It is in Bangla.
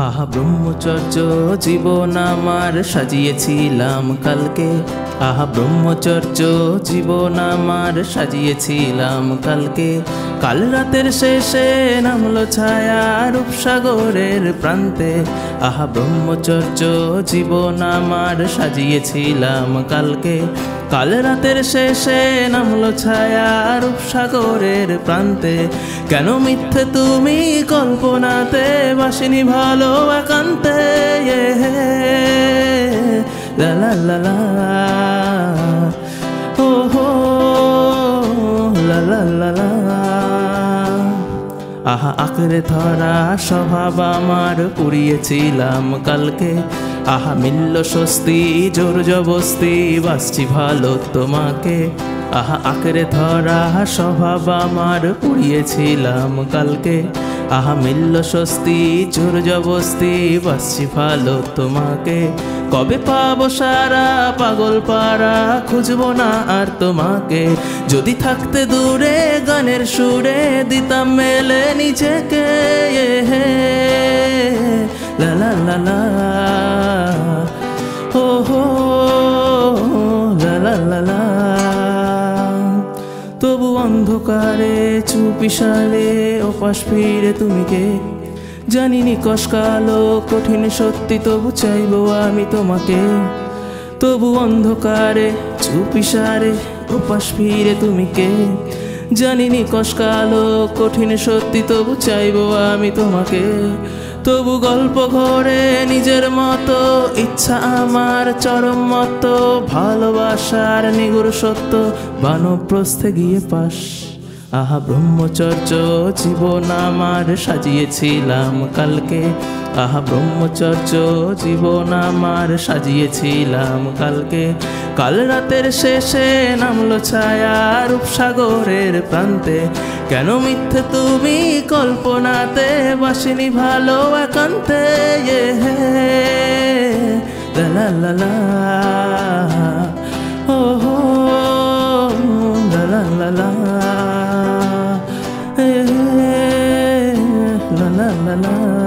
আহা ব্রহ্মচর্য জীবন আমার সাজিয়েছিলাম কালকে। আহা ব্রহ্মচর্য জীবন আমার সাজিয়েছিলাম কালকে। কাল রাতের শেষে নামলো ছায়া রূপসাগরের প্রান্তে। আহা ব্রহ্মচর্য জীবন আমার সাজিয়েছিলাম কালকে। কাল রাতের শেষে নামলো ছায়া রূপসাগরের প্রান্তে। কেন মিথ্যে তুমি কল্পনাতে বাসিনি ভালো একান্তে। লা লা লা লা ও হো লা লা লা লা। আহা আঁকড়ে ধরা স্বভাব আমার পুড়িয়েছিলাম কালকে। আহা মিলল স্বস্তি জোর জবস্তি বাসছি ভালো তোমাকে। আহা আঁকড়ে ধরা স্বভাব আমার পুড়িয়েছিলাম কালকে। আহা মিলল স্বস্তি জোর জবস্তি বাসছি ভালো তোমাকে। কবে পাবো সারা পাগল পাড়া খুঁজবো না আর তোমাকে। যদি থাকতে দূরে গানের সুরে দিতাম মেলে নিজেকে। লা লা লা লা ও হো লা লা লা লা। তবু অন্ধকারে চুপিসারে ওপাশ ফিরে তুমি কে। জানিনি কষ কালো কঠিন সত্যি তবু চাইবো আমি তোমাকে। তবু অন্ধকারে চুপিসারে ওপাশ ফিরে তুমি কে। জানিনি কষ কালো কঠিন সত্যি তবু চাইবো আমি তোমাকে। তবু গল্প ঘরে নিজের মতো ইচ্ছা আমার চরম মতো। ভালোবাসার নিগুড় সত্য বানপ্রস্থে গিয়ে পাশ। আহা ব্রহ্মচর্য জীবন আমার সাজিয়েছিলাম কালকে। আহা ব্রহ্মচর্য জীবন আমার সাজিয়েছিলাম কালকে। কাল রাতের শেষে নামলো ছায়া রূপসাগরের প্রান্তে। কেন মিথ্যে তুমি কল্পনাতে বাসিনি ভালো একান্তে। লা লা লা লা ও হো লা লা লা লা la la la la